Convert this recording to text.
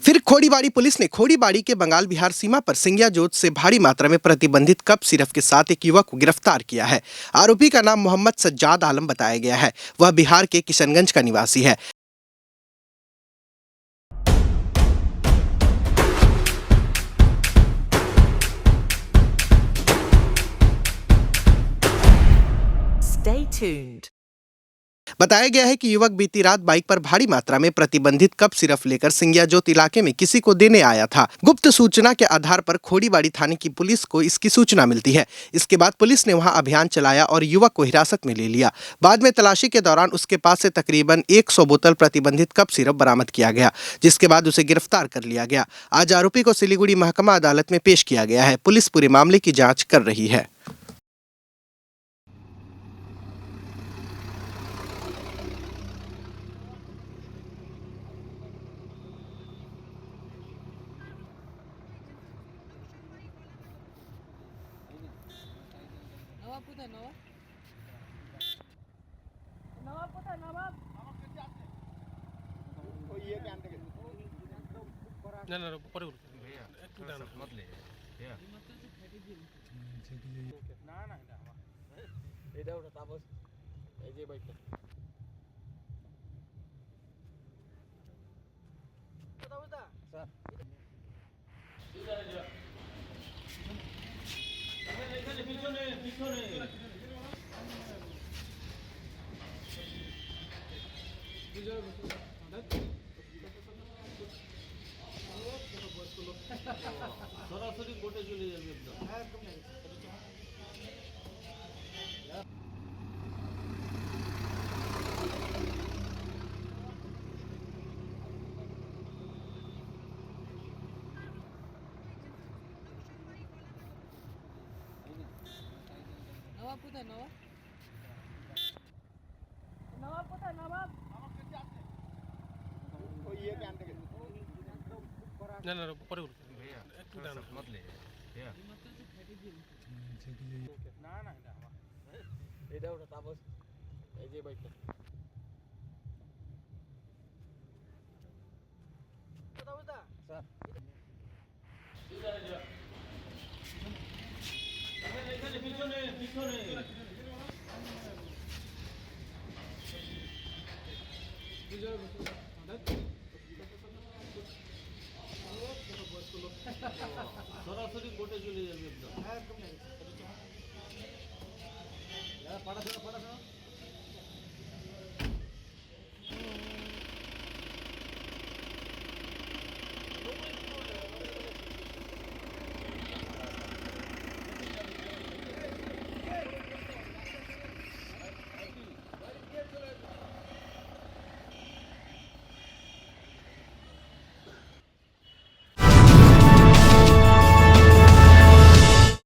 फिर खोड़ीबाड़ी पुलिस ने खोड़ीबाड़ी के बंगाल बिहार सीमा पर सिंगिया जोत से भारी मात्रा में प्रतिबंधित कप सिरफ के साथ एक युवक को गिरफ्तार किया है। आरोपी का नाम मोहम्मद सज्जाद आलम बताया गया है। वह बिहार के किशनगंज का निवासी है। Stay tuned. बताया गया है कि युवक बीती रात बाइक पर भारी मात्रा में प्रतिबंधित कप सिरफ लेकर सिंगिया जोत इलाके में किसी को देने आया था। गुप्त सूचना के आधार पर खोड़ीबाड़ी थाने की पुलिस को इसकी सूचना मिलती है। इसके बाद पुलिस ने वहां अभियान चलाया और युवक को हिरासत में ले लिया। बाद में तलाशी के दौरान उसके पास से तकरीबन 100 बोतल प्रतिबंधित कप सिरप बरामद किया गया, जिसके बाद उसे गिरफ्तार कर लिया गया। आज आरोपी को सिलीगुड़ी महकमा अदालत में पेश किया गया है। पुलिस पूरे मामले की जाँच कर रही है। না না পরে বলবো একটু দাঁড়ান না না এটা ওটা তাপস এই যে বাইকটা স্যার এখানে পিছনে পিছনে সরাসরি কোর্টে চলে যাবে একদম নবাব কোথায় নবাব নবাব কোথায় নবাব আমার কাছে আছে ওই ইয়ে ক্যান থেকে না না পরে বলবো একটু দাঁড়ান মত ले भैया না না এটা ওটা তাপস এই যে বাইকটা স্যার এখানে পিছনে পিছনে দুজন